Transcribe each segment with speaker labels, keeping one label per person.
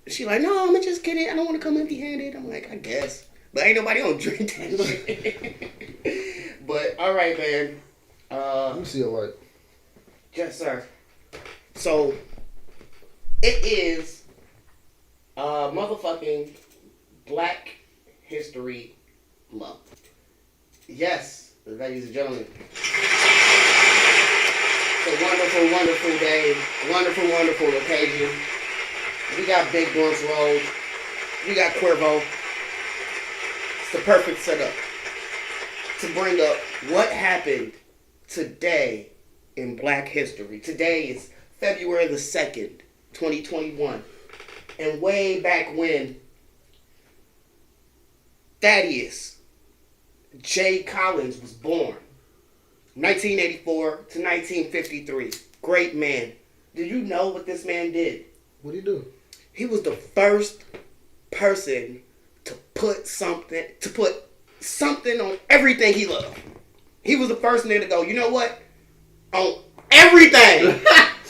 Speaker 1: She like, no, I'm just kidding. I don't want to come empty-handed. I'm like, I guess. But ain't nobody gonna drink that shit. But, all right, man.
Speaker 2: Let me see your light.
Speaker 1: Yes, sir. So, it is motherfucking Black History Month. Yes, ladies and gentlemen. It's a wonderful, wonderful day. Wonderful, wonderful occasion. We got Big Blunt's Rolls. We got Cuervo. It's the perfect setup to bring up what happened today in Black history. Today is February the 2nd, 2021. And way back when Thaddeus J. Collins was born. 1984 to 1953. Great man. Did you know what this man did?
Speaker 2: What did he do?
Speaker 1: He was the first person to put something on everything he loved. He was the first nigga to go, you know what? On everything,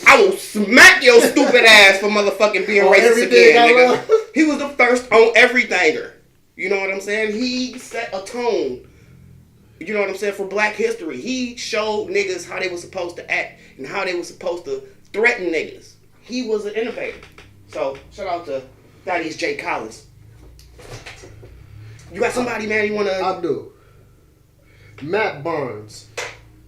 Speaker 1: I will smack your stupid ass for motherfucking being racist again, nigga. He was the first on everythinger. You know what I'm saying? He set a tone. You know what I'm saying? For Black history. He showed niggas how they were supposed to act and how they were supposed to threaten niggas. He was an innovator. So, shout out to Thaddeus J. Collins. You got somebody, man, you want to...
Speaker 2: I do. Matt Barnes.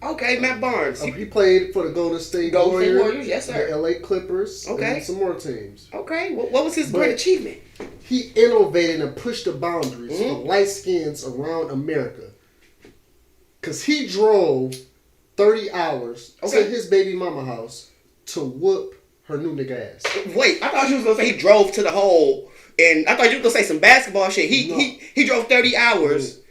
Speaker 1: Okay, Matt Barnes.
Speaker 2: He played for the Golden State
Speaker 1: Warriors, yes, sir.
Speaker 2: The LA Clippers,
Speaker 1: okay.
Speaker 2: And some more teams.
Speaker 1: Okay, what was his great achievement?
Speaker 2: He innovated and pushed the boundaries for light skins around America. Because he drove 30 hours to his baby mama house to whoop her new nigga ass.
Speaker 1: Wait, I thought you was going to say he drove to the hole, and I thought you was going to say some basketball shit. He drove 30 hours.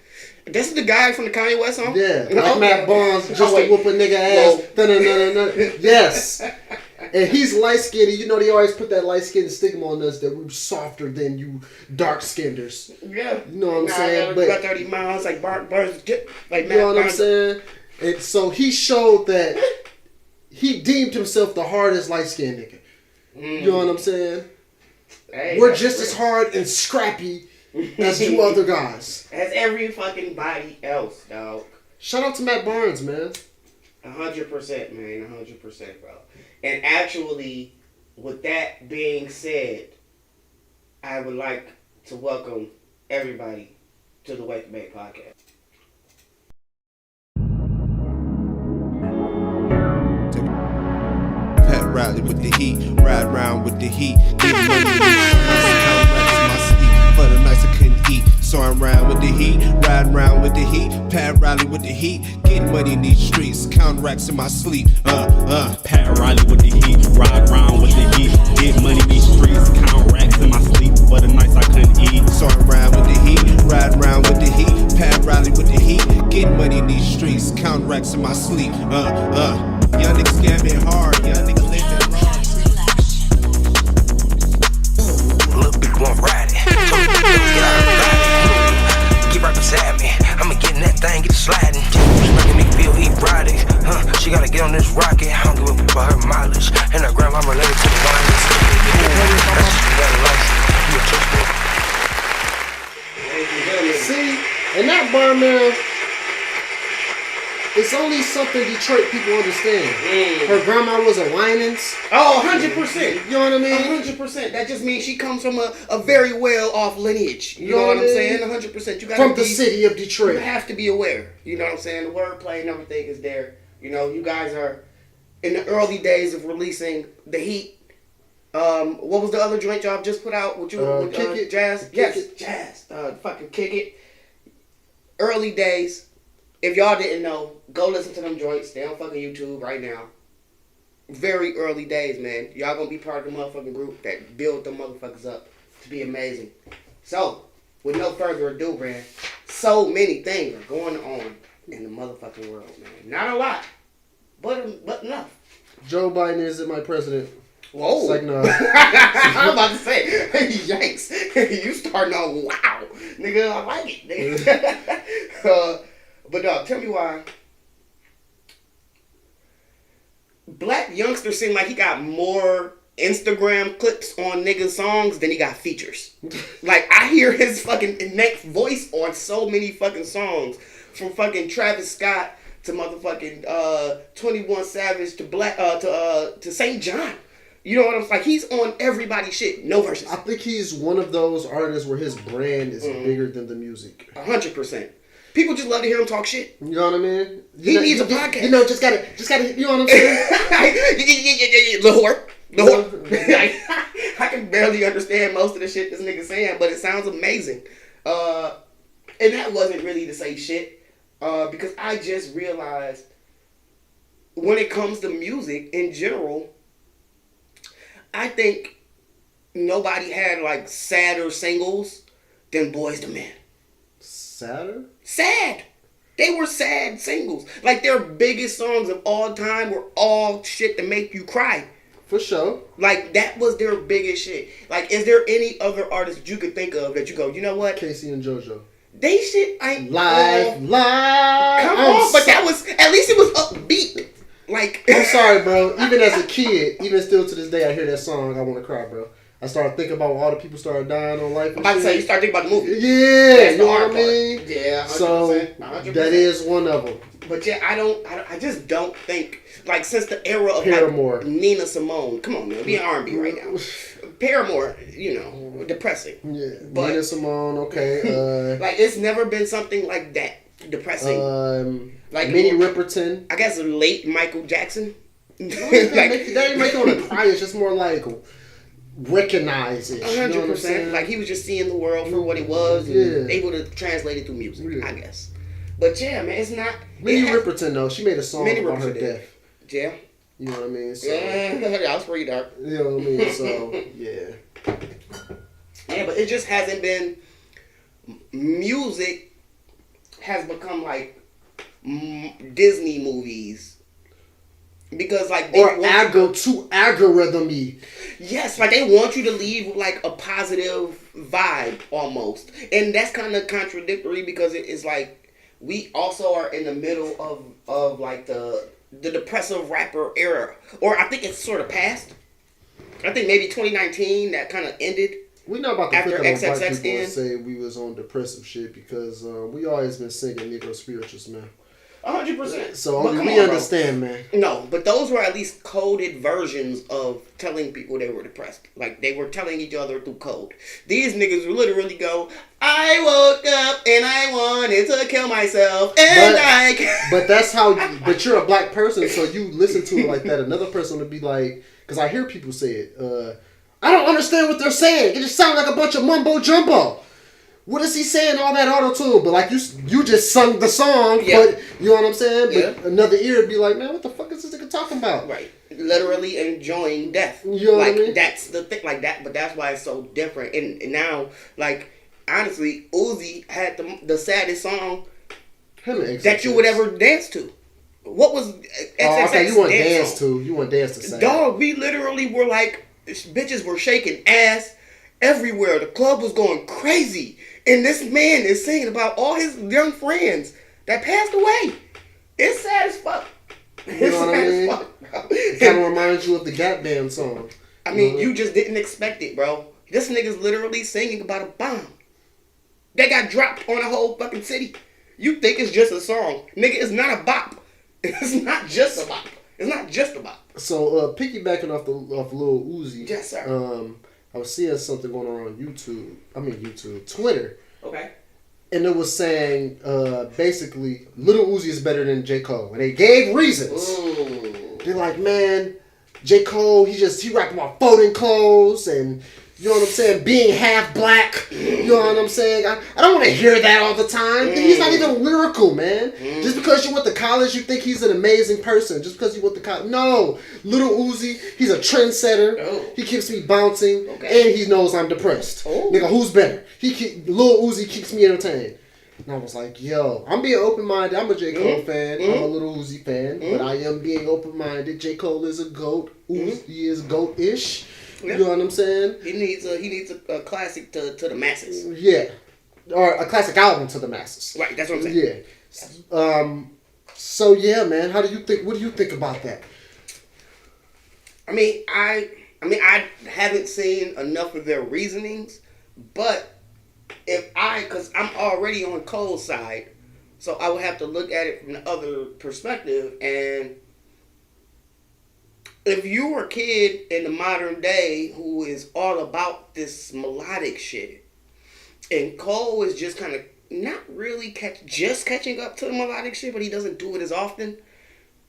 Speaker 1: This is the guy from the Kanye West song?
Speaker 2: Yeah, like Matt Barnes just to whoop a nigga ass. Yes. And he's light skinned. You know they always put that light skin stigma on us that we're softer than you dark skinners.
Speaker 1: Yeah.
Speaker 2: You know what I'm saying?
Speaker 1: But 30 miles like Barnes, like Matt.
Speaker 2: You know what I'm saying? And so he showed that he deemed himself the hardest light skinned nigga. You know what I'm saying?
Speaker 1: Hey,
Speaker 2: we're just as hard and scrappy as you other guys.
Speaker 1: As every fucking body else, dog.
Speaker 2: Shout out to Matt Barnes, man.
Speaker 1: 100%, man. 100%, bro. And actually, with that being said, I would like to welcome everybody to the Wake and Bake podcast.
Speaker 3: Pat Riley with the heat, ride round with the heat. Get money, my sleep. For the nights I couldn't eat, so I'm round with the heat, ride round with the heat. Pat Riley with the heat, get money in these streets, count racks in my sleep.
Speaker 4: Pat Riley with the heat, ride round with the heat, get money in these streets, count racks in my sleep. For the nights I couldn't eat,
Speaker 3: so I'm round with the heat, ride round with the heat. Pat Riley with the heat, get money in these streets, count racks in my sleep. Young niggas scamming hard, young niggas living wrong.
Speaker 5: Little big one ride it. Get out of the body. Get right beside me. I'ma get in that thing, get it sliding. Making me feel erotic. She gotta get on this rocket. I don't give a fuck about her mileage. And her grandma related to the wine. That's just got a license. You a toast.
Speaker 2: See, and that bar, man, it's only something Detroit people understand. Her grandma was a Winans.
Speaker 1: Oh, 100%.
Speaker 2: You know what I mean?
Speaker 1: 100%. That just means she comes from a very well-off lineage. You know what I'm saying? 100%. You gotta
Speaker 2: from the city of Detroit.
Speaker 1: You have to be aware. You know what I'm saying? The wordplay and everything is there. You know, you guys are in the early days of releasing The Heat. What was the other joint y'all just put out? With
Speaker 2: Kick It.
Speaker 1: Jazz?
Speaker 2: Kick
Speaker 1: It. Jazz. Fucking Kick It. Early days. If y'all didn't know, go listen to them joints. They on fucking YouTube right now. Very early days, man. Y'all gonna be part of the motherfucking group that build them motherfuckers up to be amazing. So, with no further ado, man, so many things are going on in the motherfucking world, man. Not a lot, but enough.
Speaker 2: Joe Biden isn't my president.
Speaker 1: Whoa.
Speaker 2: It's like, no.
Speaker 1: I'm about to say, yikes. You starting on wow. Nigga, I like it, nigga. But dog, tell me why black youngsters seem like he got more Instagram clips on niggas' songs than he got features. Like, I hear his fucking next voice on so many fucking songs. From fucking Travis Scott to motherfucking 21 Savage to to St. John. You know what I'm saying? Like, he's on everybody's shit. No verses.
Speaker 2: I think he's one of those artists where his brand is bigger than the music.
Speaker 1: 100%. People just love to hear him talk shit.
Speaker 2: You know what I mean?
Speaker 1: He needs a podcast.
Speaker 2: You know, just gotta, you know what I'm saying?
Speaker 1: The whore. I can barely understand most of the shit this nigga's saying, but it sounds amazing. And that wasn't really to say shit, because I just realized when it comes to music in general, I think nobody had like sadder singles than Boyz II Men.
Speaker 2: Sadder?
Speaker 1: Sad. They were sad singles. Like, their biggest songs of all time were all shit to make you cry.
Speaker 2: For sure.
Speaker 1: Like, that was their biggest shit. Like, is there any other artist that you could think of that you go, you know what?
Speaker 2: Casey and JoJo.
Speaker 1: They shit ain't
Speaker 2: live.
Speaker 1: Come on, but that was, at least it was upbeat. Like,
Speaker 2: I'm sorry, bro. Even as a kid, even still to this day, I hear that song, I want to cry, bro. I started thinking about all the people started dying on life.
Speaker 1: I'm about to say, you start thinking about the movie.
Speaker 2: Yeah,
Speaker 1: that's
Speaker 2: you know what I
Speaker 1: part.
Speaker 2: mean?
Speaker 1: Yeah, 100%,
Speaker 2: so
Speaker 1: 100%.
Speaker 2: that is one of them.
Speaker 1: But yeah, I just don't think, like, since the era of
Speaker 2: Paramore,
Speaker 1: like Nina Simone, come on, man, be an R&B right now. Paramore, you know, depressing.
Speaker 2: Yeah,
Speaker 1: but,
Speaker 2: Nina Simone, okay.
Speaker 1: Like, it's never been something like that depressing.
Speaker 2: Like Minnie Riperton.
Speaker 1: I guess late Michael Jackson.
Speaker 2: Like, that ain't make you want to cry. It's just more like recognize it.
Speaker 1: 100%. Like, he was just seeing the world for what it was and able to translate it through music, I guess. But yeah, man, it's not.
Speaker 2: Minnie Riperton, though, she made a song about her death.
Speaker 1: Yeah.
Speaker 2: You know what I mean? So,
Speaker 1: yeah, that was pretty dark.
Speaker 2: You know what I mean? So, yeah.
Speaker 1: Yeah, but it just hasn't been. Music has become like Disney movies. Because, like, they
Speaker 2: too algorithm-y.
Speaker 1: Yes, like, they want you to leave with, like, a positive vibe, almost. And that's kind of contradictory because it's like, we also are in the middle of like, the depressive rapper era. Or I think it's sort of past. I think maybe 2019, that kind of ended.
Speaker 2: We know about the
Speaker 1: after
Speaker 2: clip of black
Speaker 1: XXX
Speaker 2: people and say we was on depressive shit because we always been singing Negro spirituals, man.
Speaker 1: 100%.
Speaker 2: So we understand, man.
Speaker 1: No, but those were at least coded versions of telling people they were depressed. Like, they were telling each other through code. These niggas would literally go, I woke up and I wanted to kill myself
Speaker 2: But that's how, but you're a black person, so you listen to it like that. Another person would be like, because I hear people say it, I don't understand what they're saying. It just sounds like a bunch of mumbo jumbo. What is he saying? All that auto-tune, but like you just sung the song, but you know what I'm saying? But another ear would be like, man, what the fuck is this nigga talking about?
Speaker 1: Right. Literally enjoying death.
Speaker 2: You know
Speaker 1: like,
Speaker 2: what I mean?
Speaker 1: That's the thing, like that, but that's why it's so different. And now, like, honestly, Uzi had the saddest song that you would ever dance to. What was XXX
Speaker 2: okay, you want to dance
Speaker 1: song?
Speaker 2: to. You want to dance to sad.
Speaker 1: Dog, we literally were like, bitches were shaking ass everywhere. The club was going crazy. And this man is singing about all his young friends that passed away. It's sad as fuck.
Speaker 2: You know what I mean? It kind of reminds you of the Gap Band song.
Speaker 1: I mean, you just didn't expect it, bro. This nigga's literally singing about a bomb that got dropped on a whole fucking city. You think it's just a song. Nigga, it's not a bop. It's not just a bop. It's not just a bop.
Speaker 2: So, piggybacking off Lil Uzi.
Speaker 1: Yes, sir.
Speaker 2: I was seeing something going on Twitter.
Speaker 1: Okay.
Speaker 2: And it was saying, basically, Lil Uzi is better than J. Cole. And they gave reasons.
Speaker 1: Ooh.
Speaker 2: They're like, man, J. Cole, he rap about folding clothes and, you know what I'm saying, being half black. You know what I'm saying? I don't want to hear that all the time. He's not even lyrical, man. Just because you went to college, you think he's an amazing person. Just because you went to college. No. Lil Uzi, he's a trendsetter.
Speaker 1: Oh.
Speaker 2: He keeps me bouncing. Okay. And he knows I'm depressed.
Speaker 1: Oh.
Speaker 2: Nigga, who's better? Lil Uzi keeps me entertained. And I was like, yo, I'm being open-minded. I'm a J. Cole fan. I'm a Lil Uzi fan. But I am being open-minded. J. Cole is a GOAT. Uzi is GOAT-ish. You know what I'm saying?
Speaker 1: He needs a classic to the masses.
Speaker 2: Yeah. Or a classic album to the masses.
Speaker 1: Right, that's what I'm saying.
Speaker 2: Yeah. So yeah, man, what do you think about that?
Speaker 1: I mean, I I mean, I haven't seen enough of their reasonings, but because I'm already on Cole's side, so I would have to look at it from the other perspective. And if you were a kid in the modern day who is all about this melodic shit, and Cole is just kind of not really catching up to the melodic shit, but he doesn't do it as often,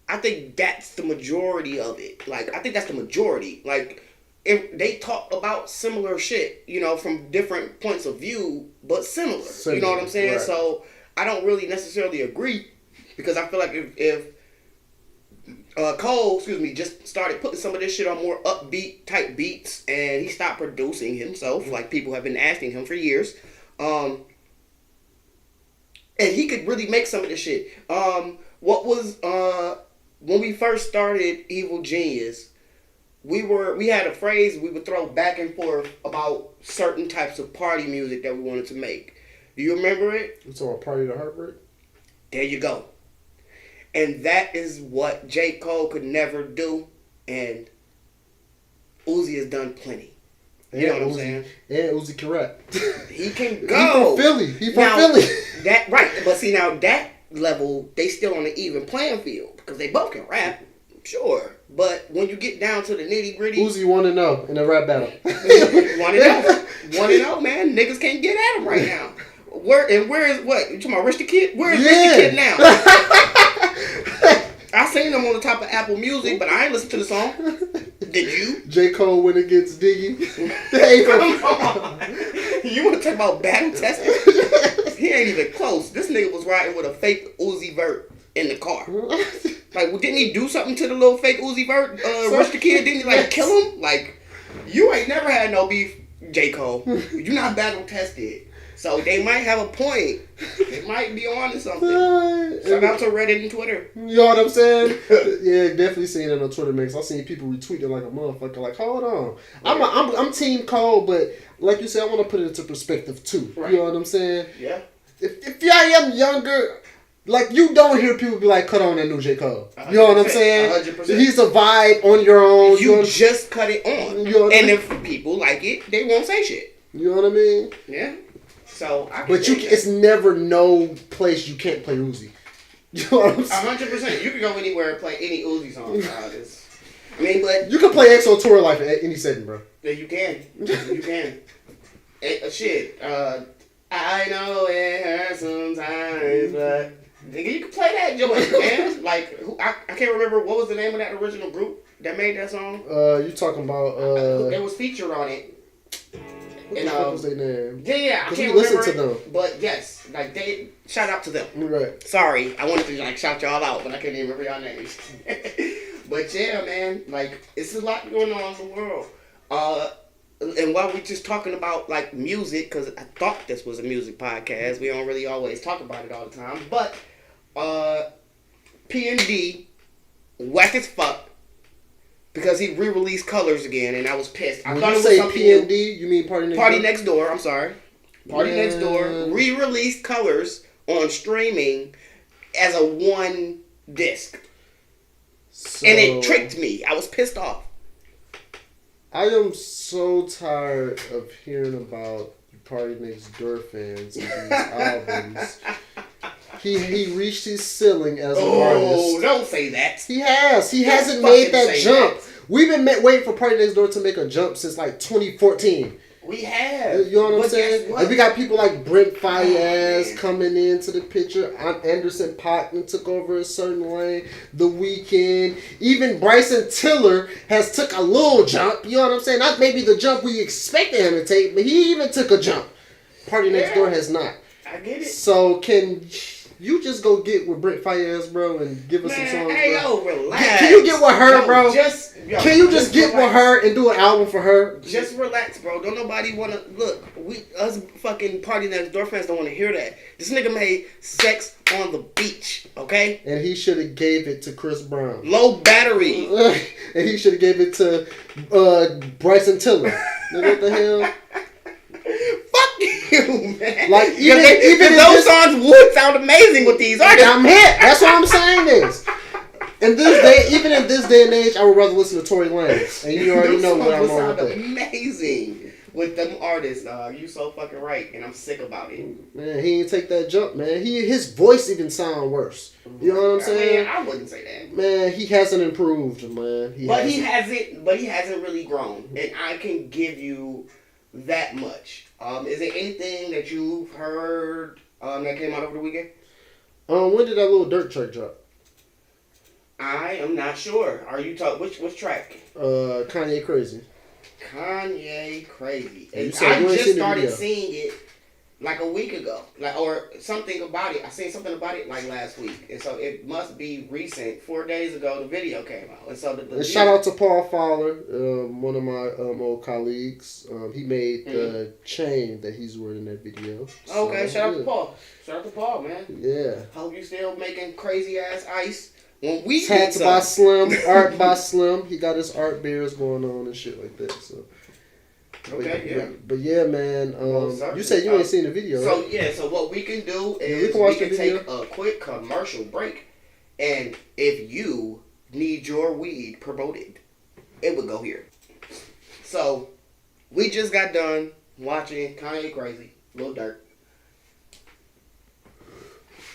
Speaker 1: I think that's the majority of it. Like, I think that's the majority. Like, if they talk about similar shit, you know, from different points of view, but similar. You know what I'm saying? Right. So I don't really necessarily agree, because I feel like if Cole, just started putting some of this shit on more upbeat type beats, and he stopped producing himself, like people have been asking him for years, and he could really make some of this shit. What was when we first started Evil Genius, we had a phrase we would throw back and forth about certain types of party music that we wanted to make. Do you remember it?
Speaker 2: It's on Party to Heartbreak.
Speaker 1: There you go. And that is what J. Cole could never do, and Uzi has done plenty. You know what I'm saying?
Speaker 2: And Uzi can rap.
Speaker 1: He can go.
Speaker 2: He from Philly.
Speaker 1: That right, but see now that level they still on the even playing field because they both can rap, sure. But when you get down to the nitty gritty,
Speaker 2: Uzi 1-0 in a rap battle.
Speaker 1: 1-0, man. Niggas can't get at him right now. Where is what? You talking about Rich the Kid? Where is Rich the Kid now? I seen him on the top of Apple Music, but I ain't listened to the song. Did you?
Speaker 2: J. Cole went against Diggy.
Speaker 1: Come on. You want to talk about battle testing? He ain't even close. This nigga was riding with a fake Uzi Vert in the car. Like, didn't he do something to the little fake Uzi Vert? Rich the Kid, didn't he like kill him? Like, you ain't never had no beef, J. Cole. You not battle tested. So they might have a point. They might be on to something. Shout out to Reddit and Twitter.
Speaker 2: You know what I'm saying? Yeah, definitely seen it on Twitter, man. I seen people retweet it like a motherfucker. Like, hold on, I'm Team Cole, but like you said, I want to put it into perspective too. Right. You know what I'm saying?
Speaker 1: Yeah.
Speaker 2: If I am younger, like, you don't hear people be like, cut on that new J. Cole. You know what I'm saying? 100%. He's a vibe on your own.
Speaker 1: You just cut it on. You know and if people like it, they won't say shit.
Speaker 2: You know what I mean?
Speaker 1: Yeah. So,
Speaker 2: it's never no place you can't play Uzi. You know what I'm saying?
Speaker 1: 100%. You can go anywhere and play any Uzi song. I mean, but
Speaker 2: you can play XO Tour Life in any setting, bro.
Speaker 1: Yeah, you can. You can. Shit. I know it hurts sometimes, but nigga, you can play that joint, man. Like, I can't remember what was the name of that original group that made that song.
Speaker 2: You talking about?
Speaker 1: It was featured on it.
Speaker 2: What the fuck was their name?
Speaker 1: Yeah, I can't
Speaker 2: listen
Speaker 1: remember
Speaker 2: to them.
Speaker 1: But yes, like they shout out to them.
Speaker 2: Right.
Speaker 1: Sorry, I wanted to like shout y'all out, but I couldn't even remember y'all names. But yeah, man, like it's a lot going on in the world. And while we're just talking about like music, because I thought this was a music podcast, we don't really always talk about it all the time. But P&D, whack as fuck. Because he re-released Colors again, and I was pissed. I thought it was something
Speaker 2: P&D, you mean Party Next Door?
Speaker 1: Party Next Door, I'm sorry. Party Next Door re-released Colors on streaming as a one disc. So, and it tricked me. I was pissed off.
Speaker 2: I am so tired of hearing about Party Next Door fans and these albums. He reached his ceiling as an artist.
Speaker 1: Oh, don't say that.
Speaker 2: He has. He hasn't made that jump. We've been waiting for Party Next Door to make a jump since like 2014.
Speaker 1: We have.
Speaker 2: You know what I'm saying? Like, we got people like Brent Faiyaz coming into the picture. Anderson .Paak took over a certain lane. The Weeknd. Even Bryson Tiller has took a little jump. You know what I'm saying? Not maybe the jump we expected him to take, but he even took a jump. Party Next Door has not.
Speaker 1: I get it.
Speaker 2: So can you just go get with Brent Faiyaz, bro, and give us some songs,
Speaker 1: hey,
Speaker 2: bro?
Speaker 1: yo, relax.
Speaker 2: Can you get with her, bro? Can you just get
Speaker 1: relax.
Speaker 2: with her and do an album for her?
Speaker 1: Just relax, bro. Don't nobody want to... Look, us fucking Party Next Door fans don't want to hear that. This nigga made Sex on the Beach, okay?
Speaker 2: And he should have gave it to Chris Brown.
Speaker 1: Low Battery.
Speaker 2: And he should have gave it to Bryson Tiller. What the hell?
Speaker 1: Fuck you, man.
Speaker 2: Like, even
Speaker 1: those songs would sound amazing with these artists.
Speaker 2: I'm hit. That's what I'm saying is. in this day, even in this day and age, I would rather listen to Tory Lanez, and you already know what I'm on with that.
Speaker 1: Amazing with them artists, dog. You so fucking right, and I'm sick about it.
Speaker 2: Man, he didn't take that jump, man. His voice even sound worse. You know what I'm saying?
Speaker 1: I wouldn't say that.
Speaker 2: Man, he hasn't improved, man. He hasn't really grown, and I can give you that much. Is there anything that you've heard that came out over the weekend? When did that little Dirt track drop?
Speaker 1: I am not sure. Are you talking which track?
Speaker 2: Kanye Crazy.
Speaker 1: Kanye Crazy.
Speaker 2: I
Speaker 1: just started seeing it like a week ago, or something about it. I seen something about it like last week, and so it must be recent. 4 days ago, the video came out, and so the
Speaker 2: shout out to Paul Fowler, one of my old colleagues. He made the chain that he's wearing in that video. So,
Speaker 1: okay, shout out to Paul. Shout out to Paul, man.
Speaker 2: Yeah.
Speaker 1: Hope you still making crazy ass ice. When we
Speaker 2: Tats by Slim, art by Slim. He got his art beers going on and shit like that. So.
Speaker 1: Okay,
Speaker 2: but yeah, man. You said you ain't seen the video.
Speaker 1: So
Speaker 2: right?
Speaker 1: yeah, so what we can do is we can take a quick commercial break, and if you need your weed promoted, it would go here. So we just got done watching Kanye Crazy, Lil Durk.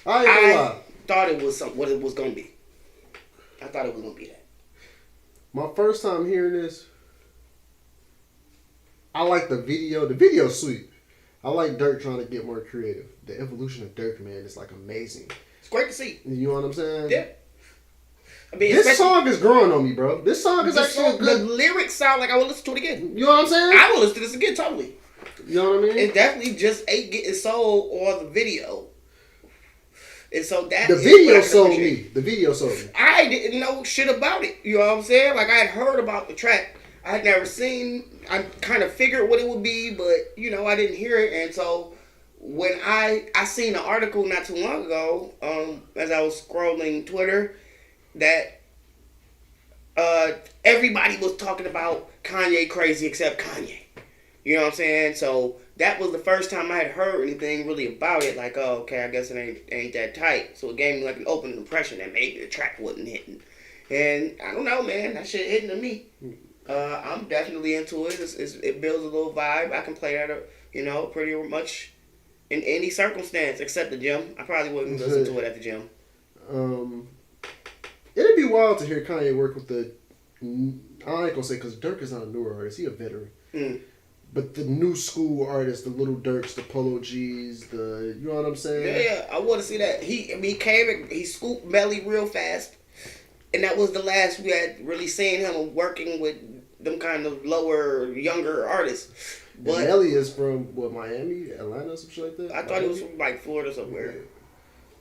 Speaker 1: I thought it was what it was gonna be. I thought it was gonna be that.
Speaker 2: My first time hearing this, I like the video. The video's sweet. I like Durk trying to get more creative. The evolution of Durk, man, is like amazing.
Speaker 1: It's great to see.
Speaker 2: You know what I'm saying?
Speaker 1: Yeah. I mean,
Speaker 2: this song is growing on me, bro. This song is actually good.
Speaker 1: The lyrics sound like I will listen to it again.
Speaker 2: You know what I'm saying?
Speaker 1: I will listen to this again, totally.
Speaker 2: You know what I mean?
Speaker 1: It definitely just ain't getting sold or the video. And so that
Speaker 2: the video sold me. The video sold me.
Speaker 1: I didn't know shit about it. You know what I'm saying? Like I had heard about the track. I had never seen. I kind of figured what it would be, but you know I didn't hear it. And so when I seen an article not too long ago, as I was scrolling Twitter, that everybody was talking about Kanye Crazy except Kanye. You know what I'm saying? So that was the first time I had heard anything really about it. Like, oh, okay, I guess it ain't that tight. So it gave me like an open impression that maybe the track wasn't hitting. And I don't know, man. That shit hitting to me. I'm definitely into it. It builds a little vibe. I can play that, you know, pretty much in any circumstance except the gym. I probably wouldn't listen to it at the gym.
Speaker 2: It'd be wild to hear Kanye work with I ain't gonna say because Durk is not a newer artist. He a veteran. But the new school artists, the Little Durks, the Polo G's, you know what I'm saying?
Speaker 1: Yeah, I want to see that. He came and he scooped Melly real fast. And that was the last we had really seen him working with them kind of lower, younger artists. But
Speaker 2: Melly is from, Miami, Atlanta, some shit like that?
Speaker 1: I thought he was from, like, Florida somewhere. Yeah.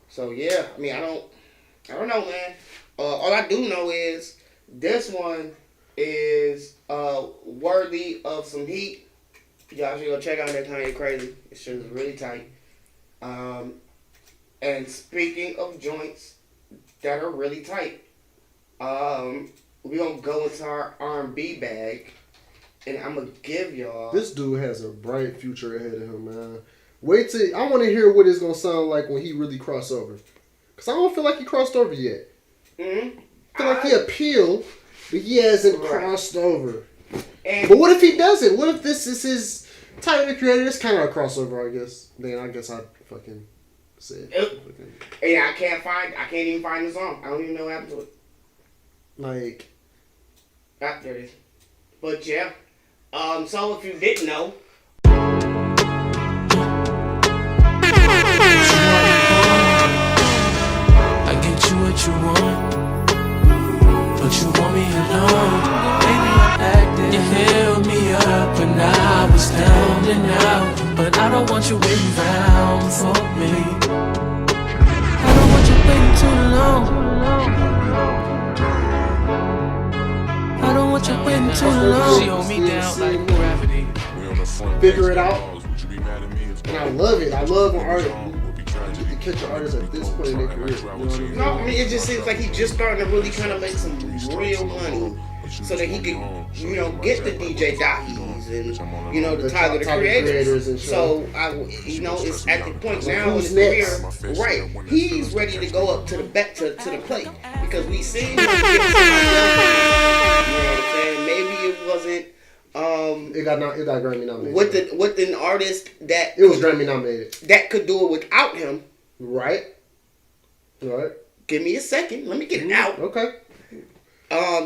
Speaker 1: So, yeah. I mean, I don't know, man. All I do know is this one is worthy of some heat. Y'all should go check out that Kanye Crazy. It shit is really tight. And speaking of joints that are really tight, we're gonna go into our R&B bag, and I'm gonna give y'all.
Speaker 2: This dude has a bright future ahead of him, man. Wait till I want to hear what it's gonna sound like when he really cross over, cause I don't feel like he crossed over yet. I feel like he appealed, but he hasn't crossed over. But what if he doesn't? What if this is his Tyler the Creator? It's kind of a crossover, I guess. Then I guess I'd fucking say it.
Speaker 1: Yeah, I can't even find the song. I don't even know what happened to it.
Speaker 2: Like,
Speaker 1: there it is. But yeah, so if you didn't know,
Speaker 6: I get you what you want, but you want me alone. Baby, I'm acting. You held me up when I was down and out, but I don't want you waiting around for me. I don't want you waiting too long. I don't want you waiting too long. She hold me down like gravity.
Speaker 2: Figure it out. And I love it. I love when artists catch an artist at this point in their career. You know what I mean?
Speaker 1: No, I mean it just seems like he's just starting to really kind of make some real money. so that he could, you know, get the DJ Dahis and, you know, the Tyler the Creators.
Speaker 2: and shit.
Speaker 1: So you know, it's at the point now in his career, right? He's ready to go up to the plate because we seen him get somebody else. You know what I'm saying? Maybe it wasn't.
Speaker 2: It got Grammy nominated.
Speaker 1: With an artist that
Speaker 2: it was Grammy nominated
Speaker 1: that could do it without him.
Speaker 2: Right.
Speaker 1: Give me a second. Let me get it out.
Speaker 2: Okay.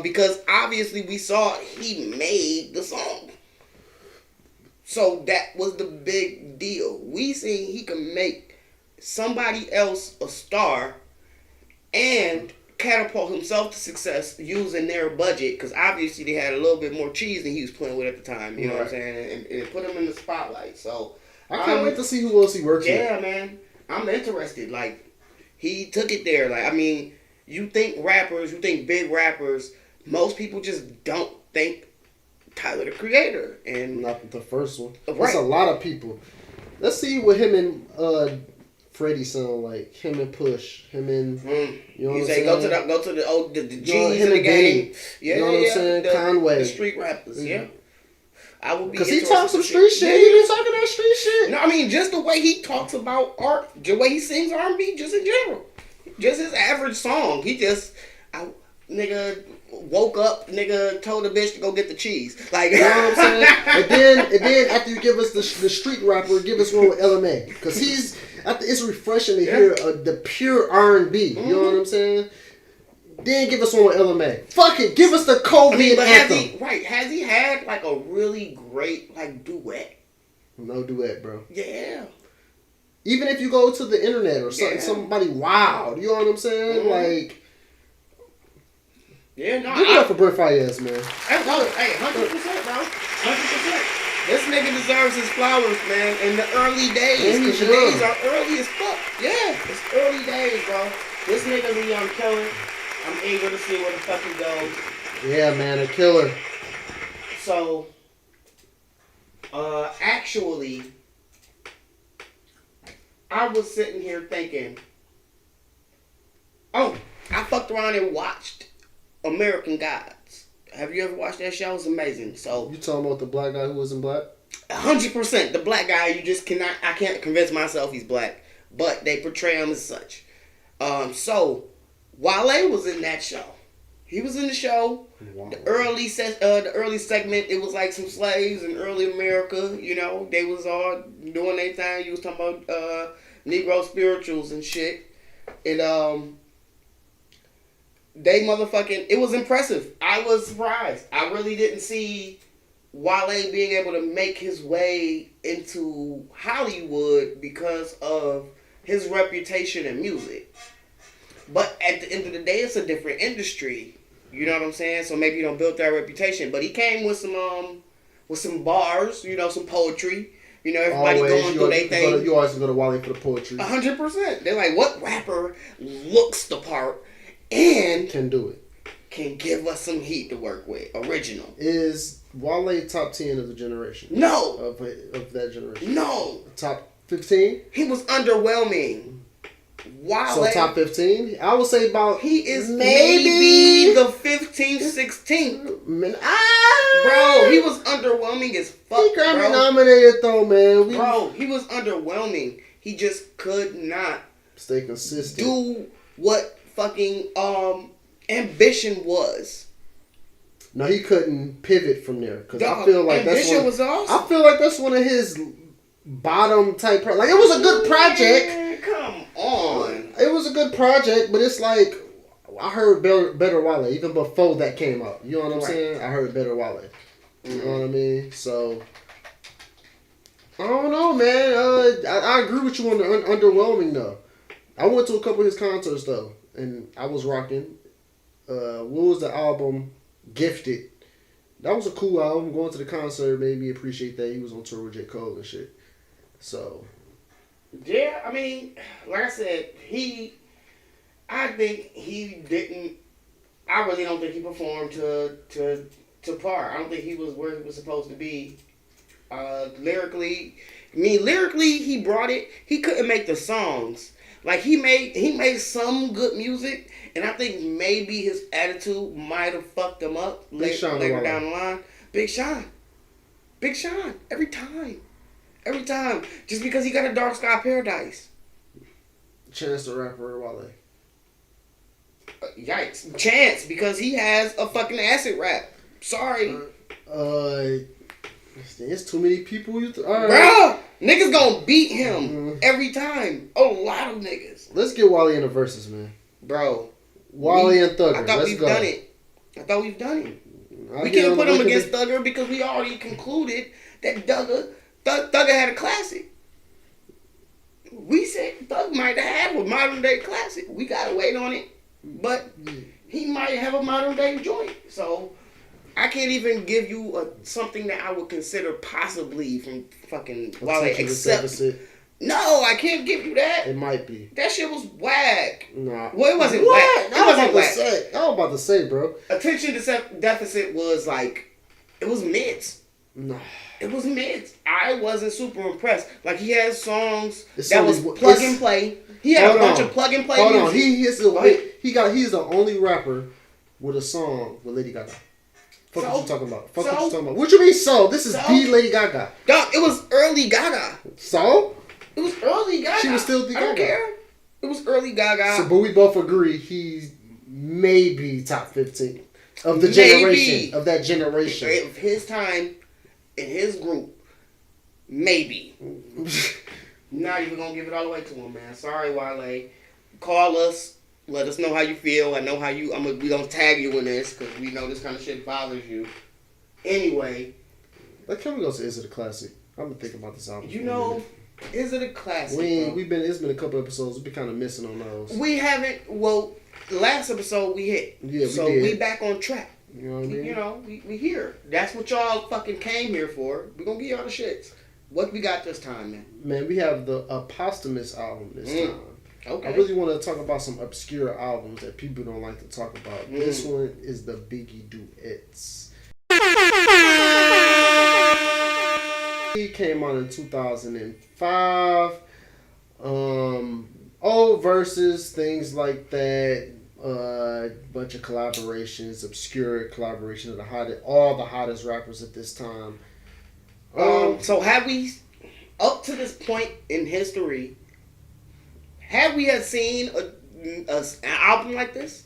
Speaker 1: Because obviously we saw he made the song. So that was the big deal. We seen he could make somebody else a star and catapult himself to success using their budget, because obviously they had a little bit more cheese than he was playing with at the time. You know what I'm saying? And it put him in the spotlight. So
Speaker 2: I can't wait to see who else he works with.
Speaker 1: Yeah, man. I'm interested. Like, he took it there. Like, I mean, you think big rappers, most people just don't think Tyler the Creator. And
Speaker 2: not the first one.
Speaker 1: Right.
Speaker 2: That's a lot of people. Let's see what him and Freddie sound like. Him and Push. Him and you know what I'm saying?
Speaker 1: Go to the G's
Speaker 2: him
Speaker 1: in the
Speaker 2: and
Speaker 1: game.
Speaker 2: Benny.
Speaker 1: Yeah,
Speaker 2: you know what I'm saying? Conway.
Speaker 1: The street rappers, yeah. I would be,
Speaker 2: because he talks some street shit. He been talking that street shit.
Speaker 1: No, I mean, just the way he talks about art, the way he sings R&B, just in general. Just his average song. He just, nigga, woke up, nigga, told the bitch to go get the cheese. Like,
Speaker 2: you know what I'm saying? and then after you give us the street rapper, give us one with LMA. Because it's refreshing to hear the pure R&B. You know what I'm saying? Then give us one with LMA. Fuck it, give us the COVID anthem.
Speaker 1: Has he had like a really great like duet?
Speaker 2: No duet, bro.
Speaker 1: Yeah.
Speaker 2: Even if you go to the internet or something, somebody wild, you know what I'm saying? Like,
Speaker 1: yeah, no.
Speaker 2: Give it up for Brent Faiyaz, man.
Speaker 1: Hey, 100%, bro. 100%. This nigga deserves his flowers, man. In the early days, because the days are early as fuck. Yeah, it's early days, bro. This nigga's a young killer. I'm eager to see where the fuck he goes.
Speaker 2: Yeah, man, a killer.
Speaker 1: So, actually, I was sitting here thinking, I fucked around and watched American Gods. Have you ever watched that show? It's amazing. So
Speaker 2: you talking about the black guy who wasn't black?
Speaker 1: 100%. The black guy, I can't convince myself he's black, but they portray him as such. So Wale was in that show. He was in the show. Wow. The early segment, it was like some slaves in early America. You know, they was all doing their thing. You was talking about Negro spirituals and shit. And it was impressive. I was surprised. I really didn't see Wale being able to make his way into Hollywood because of his reputation in music. But at the end of the day, it's a different industry. You know what I'm saying? So maybe you don't build that reputation. But he came with some bars, you know, some poetry. You know, everybody going through their thing.
Speaker 2: You always go to Wale for the poetry.
Speaker 1: 100%. They're like, what rapper looks the part and
Speaker 2: can do it?
Speaker 1: Can give us some heat to work with. Original.
Speaker 2: Is Wale top 10 of the generation?
Speaker 1: No.
Speaker 2: Of that generation?
Speaker 1: No.
Speaker 2: Top 15?
Speaker 1: He was underwhelming. Wale.
Speaker 2: So top 15? I would say about...
Speaker 1: He is maybe the 15th, 16th. Bro, he was underwhelming as fuck,
Speaker 2: He Grammy nominated though, man.
Speaker 1: Bro, he was underwhelming. He just could not...
Speaker 2: stay consistent.
Speaker 1: Do what fucking Ambition was.
Speaker 2: No, he couldn't pivot from there. Because I feel like
Speaker 1: Ambition was awesome.
Speaker 2: I feel like that's one of his bottom type... Like, it was a good project.
Speaker 1: Man, come on.
Speaker 2: It was a good project, but it's like... I heard Better Wale even before that came out. You know what I'm saying? I heard Better Wale. You know what I mean? So... I don't know, man. I agree with you on the underwhelming, though. I went to a couple of his concerts, though. And I was rocking. What was the album? Gifted. That was a cool album. Going to the concert made me appreciate that. He was on tour with J. Cole and shit. So.
Speaker 1: Yeah, I mean, like I said, I really don't think he performed to par. I don't think he was where he was supposed to be. Lyrically, he brought it. He couldn't make the songs. Like he made some good music, and I think maybe his attitude might have fucked him up later down the line. Big Sean, every time, just because he got a Dark Sky Paradise.
Speaker 2: Chance the Rapper, Wale.
Speaker 1: Yikes, Chance, because he has a fucking acid rap. Sorry.
Speaker 2: There's too many people.
Speaker 1: Bruh, niggas gonna beat him every time. A lot of niggas.
Speaker 2: Let's get Wale in the verses, man.
Speaker 1: Bro.
Speaker 2: Wale and Thugger.
Speaker 1: I thought we've done it. We can't put him against Thugger because we already concluded that Thugger had a classic. We said Thug might have had a modern day classic. We gotta wait on it. But he might have a modern day joint. So I can't even give you something that I would consider possibly from fucking Wale. Except no, I can't give you that.
Speaker 2: It might be.
Speaker 1: That shit was whack.
Speaker 2: Nah.
Speaker 1: Well, it wasn't whack.
Speaker 2: I was about to say, bro.
Speaker 1: Attention Deficit was like, it was mids.
Speaker 2: Nah.
Speaker 1: It was mids. I wasn't super impressed. Like, he had songs that was plug and play. He had a bunch of plug and play music.
Speaker 2: Hold on. He's the only rapper with a song with Lady Gaga. What you talking about? What you talking about? What you mean so? This is the Lady Gaga.
Speaker 1: Dog, it was early Gaga.
Speaker 2: So?
Speaker 1: It was early Gaga.
Speaker 2: She was still the Gaga.
Speaker 1: I don't care. It was early Gaga.
Speaker 2: So, but we both agree he's maybe top 15 of the generation. Of that generation.
Speaker 1: Of his time, in his group, maybe. Not even gonna give it all the way to him, man. Sorry, Wale. Call us. Let us know how you feel. I know how you. We gonna tag you in this because we know this kind of shit bothers you. Anyway,
Speaker 2: can we go to Is It a Classic? I'm gonna think about this album.
Speaker 1: You know, Is It a Classic?
Speaker 2: It's been a couple episodes. We've been kind of missing on those.
Speaker 1: We haven't. Well, last episode we hit.
Speaker 2: Yeah,
Speaker 1: so we back on track.
Speaker 2: You know what I mean?
Speaker 1: You know, we here. That's what y'all fucking came here for. We gonna give y'all the shits. What we got this time, man?
Speaker 2: Man, we have the Posthumous album this time.
Speaker 1: Okay.
Speaker 2: I really want to talk about some obscure albums that people don't like to talk about. This one is the Biggie Duets. He came out in 2005. Old verses, things like that. Bunch of collaborations, obscure collaborations of all the hottest rappers at this time.
Speaker 1: So have we, up to this point in history, have we seen an album like this?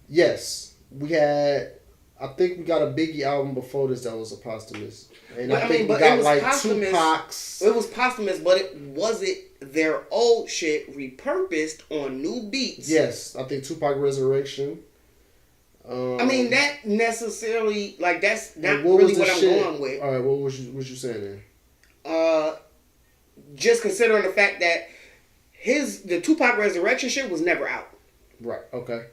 Speaker 2: Yes, we had. I think we got a Biggie album before this that was a posthumous, and I think we got like Tupac's.
Speaker 1: It was posthumous, but it wasn't their old shit repurposed on new beats.
Speaker 2: Yes, I think Tupac Resurrection.
Speaker 1: I mean, that necessarily, like, that's not really what I'm going with.
Speaker 2: All right, what was you saying there?
Speaker 1: Just considering the fact that the Tupac Resurrection shit was never out.
Speaker 2: Right, okay.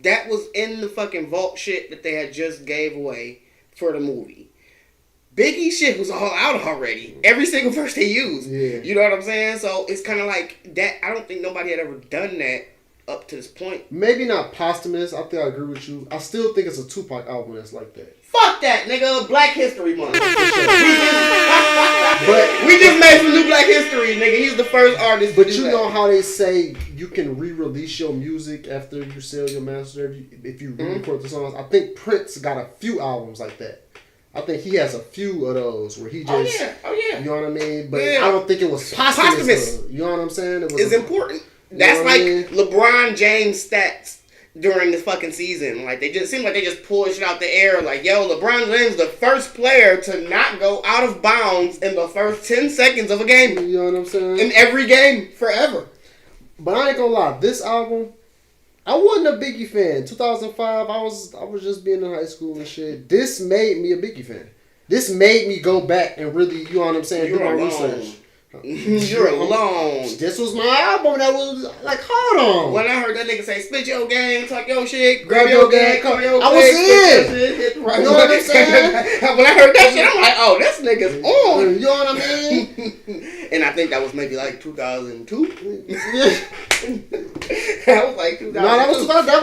Speaker 1: That was in the fucking vault shit that they had just gave away for the movie. Biggie shit was all out already. Every single verse they used.
Speaker 2: Yeah.
Speaker 1: You know what I'm saying? So it's kind of like that. I don't think nobody had ever done that up to this point.
Speaker 2: Maybe not posthumous. I think I agree with you. I still think it's a Tupac album that's like that.
Speaker 1: Fuck that, nigga. Black History Month. But we just made some new Black History, nigga. He's the first artist.
Speaker 2: But you know how they say you can re-release your music after you sell your master if you re-record the songs. I think Prince got a few albums like that. I think he has a few of those where he just.
Speaker 1: Oh yeah.
Speaker 2: You know what I mean? But I don't think it was posthumous. You know what I'm saying?
Speaker 1: It's important. That's like LeBron James stats during the fucking season. Like, they just seem like they just pulled shit out the air. Like, yo, LeBron James the first player to not go out of bounds in the first 10 seconds of a game.
Speaker 2: You know what I'm saying?
Speaker 1: In every game forever.
Speaker 2: But I ain't gonna lie, this album, I wasn't a Biggie fan. 2005, I was just being in high school and shit. This made me a Biggie fan. This made me go back and really, you know what I'm saying, do my research.
Speaker 1: You're alone.
Speaker 2: This was my album that was like, hold on.
Speaker 1: When I heard that nigga say, spit your game, talk your shit,
Speaker 2: grab your game,
Speaker 1: come your
Speaker 2: I was in.
Speaker 1: You know what I'm saying? When I heard that shit, I'm like, oh, this nigga's on.
Speaker 2: You know what I mean?
Speaker 1: And I think that was maybe like 2002. That was like 2002.
Speaker 2: No, that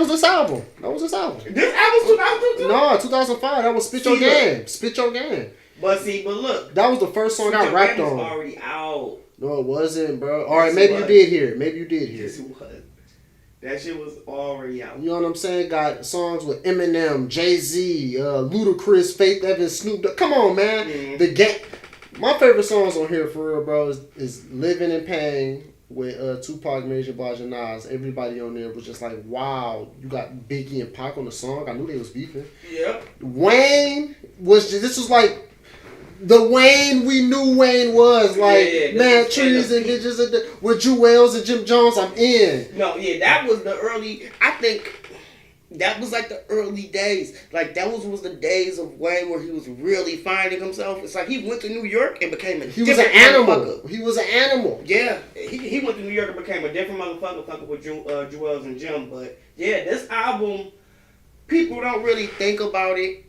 Speaker 2: was this album.
Speaker 1: This album was 2002?
Speaker 2: No, 2005. That was Spit Your Game. Spit Your Game.
Speaker 1: But look.
Speaker 2: That was the first song I rapped on.
Speaker 1: Already out.
Speaker 2: No, it wasn't, bro. All right,
Speaker 1: Yes,
Speaker 2: maybe
Speaker 1: it
Speaker 2: you
Speaker 1: was.
Speaker 2: did hear it. Maybe you did hear
Speaker 1: Yes,
Speaker 2: it.
Speaker 1: it was. That shit was already out.
Speaker 2: You know what I'm saying? Got songs with Eminem, Jay-Z, Ludacris, Faith Evans, Snoop Dogg. Come on, man.
Speaker 1: Mm-hmm.
Speaker 2: The gang. My favorite songs on here for real, bro, is Living in Pain with Tupac, Mary J. Blige, and Nas. Everybody on there was just like, wow, you got Biggie and Pac on the song. I knew they was beefing.
Speaker 1: Yep.
Speaker 2: Wayne was just, this was like the Wayne we knew Wayne was. Like, man, trees and bitches with Jewels and Jim Jones, I'm in.
Speaker 1: No, yeah, that was the early, I think that was like the early days. Like, that was the days of Wayne where he was really finding himself. It's like he went to New York and became a different motherfucker.
Speaker 2: He was an animal.
Speaker 1: Yeah, he went to New York and became a different motherfucker with Jewels and Jim. But yeah, this album, people don't really think about it.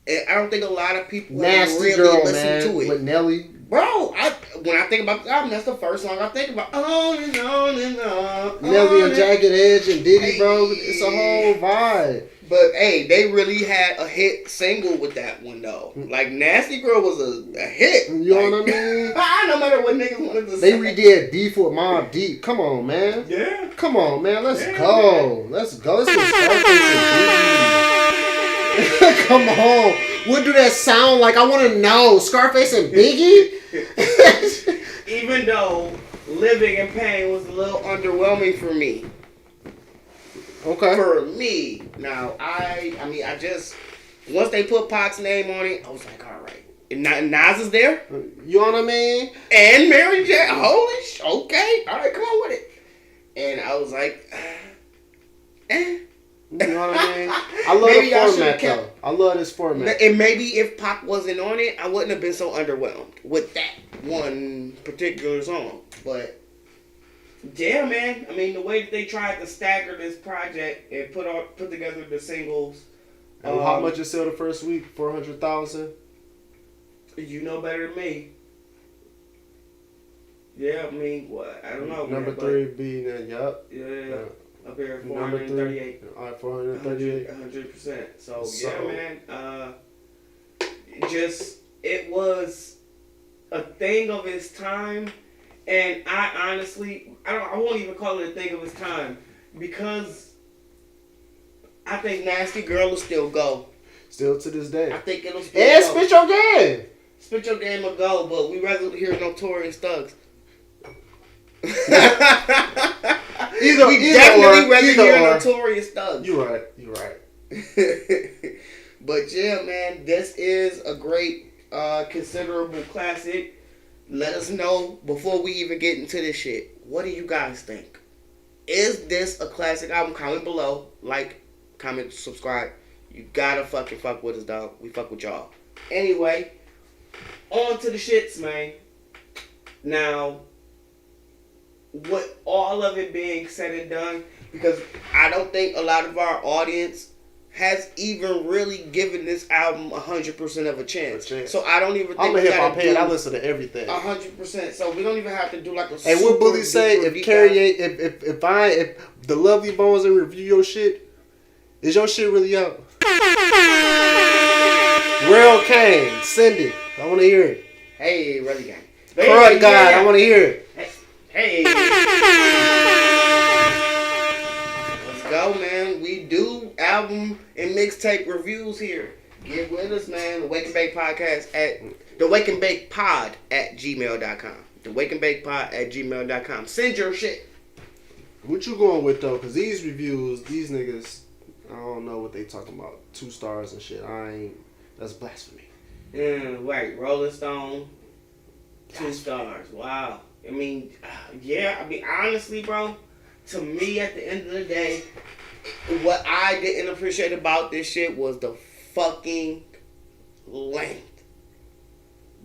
Speaker 1: And I don't think a lot of people
Speaker 2: Nasty
Speaker 1: really
Speaker 2: Girl,
Speaker 1: listen
Speaker 2: man,
Speaker 1: to it.
Speaker 2: with Nelly.
Speaker 1: Bro, when I think about the album, that's the first song I think about. On and on and on.
Speaker 2: Nelly and Jagged Edge and Diddy, bro. It's a whole vibe.
Speaker 1: But hey, they really had a hit single with that one though. Like Nasty Girl was a hit.
Speaker 2: You know what I mean?
Speaker 1: No matter what niggas wanted to
Speaker 2: They
Speaker 1: say.
Speaker 2: redid Beef with Mobb Deep. Come on, man.
Speaker 1: Yeah.
Speaker 2: Come on, man. Let's
Speaker 1: Yeah,
Speaker 2: go.
Speaker 1: man.
Speaker 2: Let's go. Let's get Scarface and Biggie. Come on. What do that sound like? I want to know. Scarface and Biggie?
Speaker 1: Even though Living in Pain was a little underwhelming for me.
Speaker 2: Okay.
Speaker 1: For me. Now, I mean, I just, once they put Pac's name on it, I was like, all right. And Nas is there.
Speaker 2: You know what I mean?
Speaker 1: And Mary J. Holy okay. All right, come on with it. And I was like,
Speaker 2: You know what I mean? I love
Speaker 1: Maybe
Speaker 2: the
Speaker 1: I
Speaker 2: format,
Speaker 1: should've
Speaker 2: though. I love this format.
Speaker 1: And maybe if Pac wasn't on it, I wouldn't have been so underwhelmed with that one particular song. But yeah, man. I mean, the way that they tried to stagger this project and put together the singles.
Speaker 2: And how much it sell the first week? 400,000.
Speaker 1: You know better than me. Yeah, I mean, what? I don't know.
Speaker 2: Number
Speaker 1: man,
Speaker 2: 3 being that. Yup.
Speaker 1: Yeah. Up here,
Speaker 2: Number
Speaker 1: 438.
Speaker 2: 3. All right, 438.
Speaker 1: 100%. So yeah, man. It was a thing of its time, and I honestly, I won't even call it a thing of its time because I think Nasty Girl will still go.
Speaker 2: Still to this day.
Speaker 1: I think it'll still
Speaker 2: And
Speaker 1: go.
Speaker 2: Spit Your Game.
Speaker 1: Spit Your Game will go, but we rather hear Notorious Thugs. We definitely rather hear Notorious Thugs.
Speaker 2: You right.
Speaker 1: But yeah, man, this is a great, considerable classic. Let us know before we even get into this shit. What do you guys think? Is this a classic album? Comment below. Like, comment, subscribe. You gotta fucking fuck with us, dog. We fuck with y'all. Anyway, on to the shits, man. Now, with all of it being said and done, because I don't think a lot of our audience has even really given this album 100% of a chance. So I don't even think
Speaker 2: I'm a hip hop head. I listen to everything.
Speaker 1: 100%. So we don't even have to do like a.
Speaker 2: Hey, what Bully say? If the Lovely Bones and review your shit, is your shit really out? Real Kane, send it. I want to hear it.
Speaker 1: Hey, Ruddy Gang.
Speaker 2: Crud God, I want to hear it.
Speaker 1: Hey. Let's go, man. We do album and mixtape reviews here. Get with us, man. The Wake and Bake Podcast at the Wake and Bake Pod at gmail.com. The Wake and Bake Pod at gmail.com. Send your shit.
Speaker 2: What you going with though? Cause these reviews, these niggas, I don't know what they talking about. 2 stars and shit. That's blasphemy.
Speaker 1: Right. Rolling Stone. 2 stars. Wow. I mean, yeah. I mean, honestly, bro. To me, at the end of the day, what I didn't appreciate about this shit was the fucking length.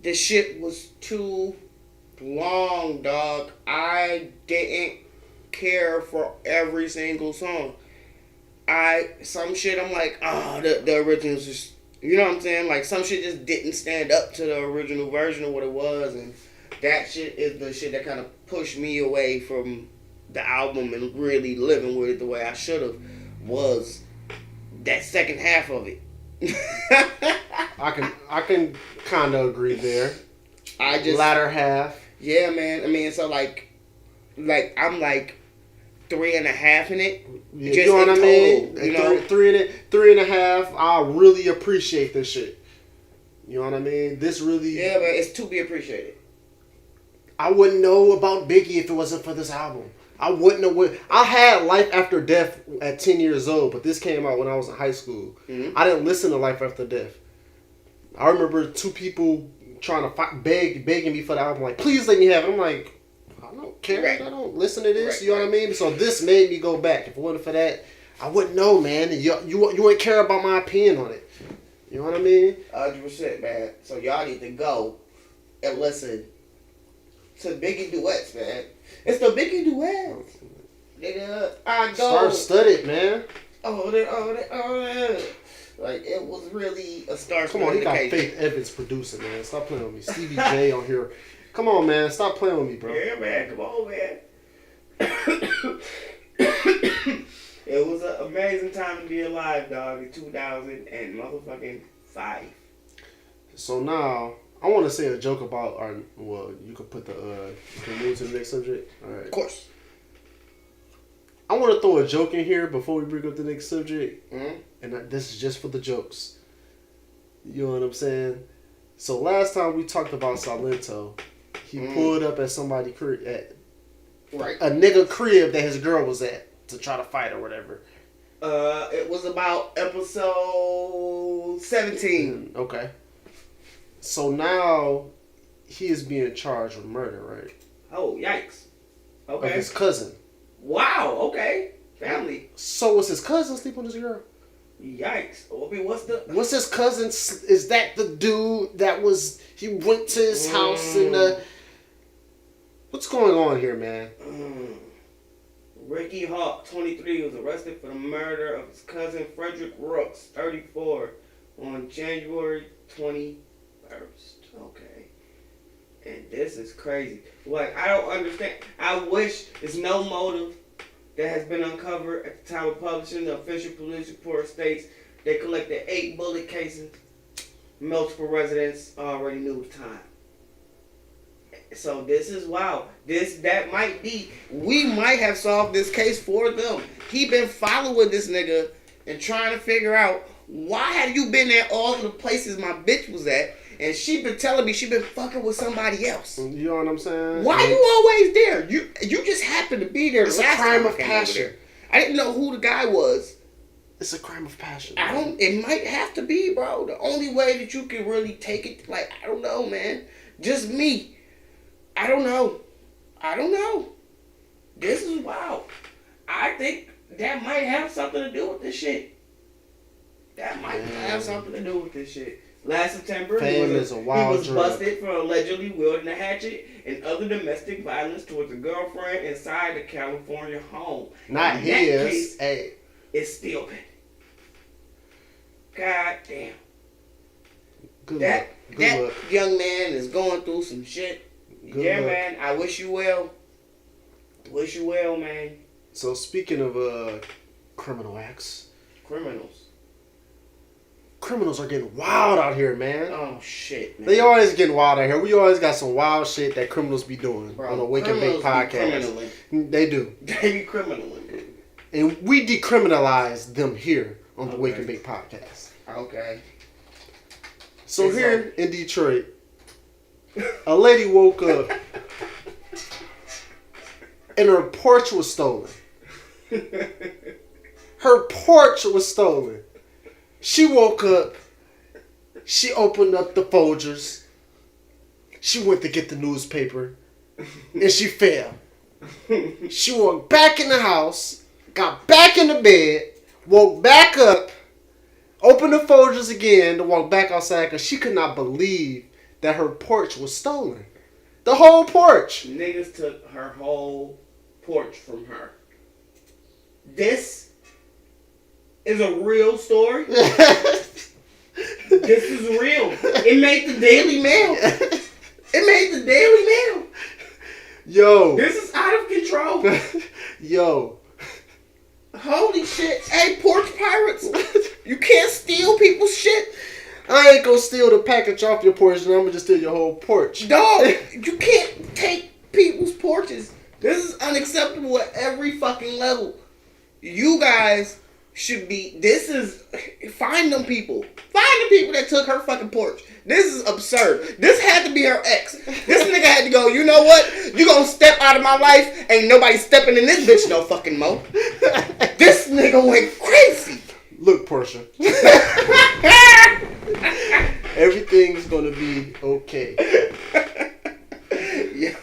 Speaker 1: This shit was too long, dog. I didn't care for every single song. Some shit I'm like, the original's just, you know what I'm saying? Like, some shit just didn't stand up to the original version of what it was, and that shit is the shit that kind of pushed me away from the album and really living with it the way I should have, was that second half of it.
Speaker 2: I can kind of agree there. Latter half.
Speaker 1: Yeah, man. I mean, so like I'm like 3.5 in it.
Speaker 2: Yeah, you know what I mean?
Speaker 1: You know?
Speaker 2: Three and a half. I really appreciate this shit. You know what I mean? This really.
Speaker 1: Yeah, but it's to be appreciated.
Speaker 2: I wouldn't know about Biggie if it wasn't for this album. I wouldn't have. I had Life After Death at 10 years old, but this came out when I was in high school. Mm-hmm. I didn't listen to Life After Death. I remember 2 people trying to begging me for the album, like, please let me have it. I'm like, I don't care. Right. I don't listen to this. Right, you know what I mean? So this made me go back. If it wasn't for that, I wouldn't know, man. You wouldn't care about my opinion on it. You know what I mean?
Speaker 1: 100%, man. So y'all need to go and listen to Biggie duets, man. It's the Biggie duets. Nigga, I go.
Speaker 2: Start studied, man.
Speaker 1: Oh. Like, it was really a star.
Speaker 2: Come on, he got Faith Evans producing, man. Stop playing with me. Stevie J on here. Come on, man. Stop playing with me, bro.
Speaker 1: Yeah, man. Come on, man. It was an amazing time to be alive, dog, in 2005.
Speaker 2: So now, I want to say a joke about our. Well, you can put the. You can move to the next subject. All right.
Speaker 1: Of course.
Speaker 2: I want to throw a joke in here before we bring up the next subject, and this is just for the jokes. You know what I'm saying? So last time we talked about Salento, he pulled up at somebody's crib, at a nigga crib that his girl was at to try to fight or whatever.
Speaker 1: It was about episode 17.
Speaker 2: Okay. So now he is being charged with murder, right?
Speaker 1: Oh, yikes. Okay.
Speaker 2: Of his cousin.
Speaker 1: Wow, okay. Family.
Speaker 2: So was his cousin sleep on his girl?
Speaker 1: Yikes. I mean,
Speaker 2: what's his cousin? Is that the dude that was, he went to his house and what's going on here, man?
Speaker 1: Ricky Hawk, 23, was arrested for the murder of his cousin Frederick Rooks, 34, on January 21st. Okay. And this is crazy. Like, I don't understand. I wish there's no motive that has been uncovered at the time of publishing. The official police report states they collected 8 bullet casings. Multiple residents already knew the time. So this is wow. That might be. We might have solved this case for them. He been following this nigga and trying to figure out why have you been at all the places my bitch was at. And she been telling me she been fucking with somebody else.
Speaker 2: You know what I'm saying?
Speaker 1: Why you always there? You just happened to be there.
Speaker 2: It's a crime of passion.
Speaker 1: I didn't know who the guy was.
Speaker 2: It's a crime of passion.
Speaker 1: It might have to be, bro. The only way that you can really take it, like, I don't know, man. Just me. I don't know. This is wild. I think that might have something to do with this shit. Last September, he was busted for allegedly wielding a hatchet and other domestic violence towards a girlfriend inside the California home.
Speaker 2: Not his. Hey.
Speaker 1: It's still pending. God damn.
Speaker 2: Good
Speaker 1: that
Speaker 2: luck.
Speaker 1: Young man is going through some shit. Good luck. Man. I wish you well. Wish you well, man.
Speaker 2: So speaking of criminal acts. Criminals are getting wild out here, man.
Speaker 1: Oh, shit, man.
Speaker 2: They always getting wild out here. We always got some wild shit that criminals be doing on the Wake and Bake podcast. They do.
Speaker 1: They be criminaling.
Speaker 2: And we decriminalize them here on the Wake and Bake podcast.
Speaker 1: Okay.
Speaker 2: So here in Detroit, a lady woke up and her porch was stolen. Her porch was stolen. She woke up, she opened up the Folgers, she went to get the newspaper, and she fell. She walked back in the house, got back in the bed, woke back up, opened the Folgers again to walk back outside because she could not believe that her porch was stolen. The whole porch.
Speaker 1: Niggas took her whole porch from her. This is a real story. This is real. It made the Daily Mail.
Speaker 2: Yo.
Speaker 1: This is out of control.
Speaker 2: Yo.
Speaker 1: Holy shit. Hey, porch pirates. You can't steal people's shit.
Speaker 2: I ain't gonna steal the package off your porch, and I'm gonna just steal your whole porch.
Speaker 1: Dog, you can't take people's porches. This is unacceptable at every fucking level. You guys should be. Find them people. Find the people that took her fucking porch. This is absurd. This had to be her ex. This nigga had to go, you know what? You gonna step out of my life. Ain't nobody stepping in this bitch no fucking more. This nigga went crazy.
Speaker 2: Look, Portia. Everything's gonna be okay.
Speaker 1: Yo,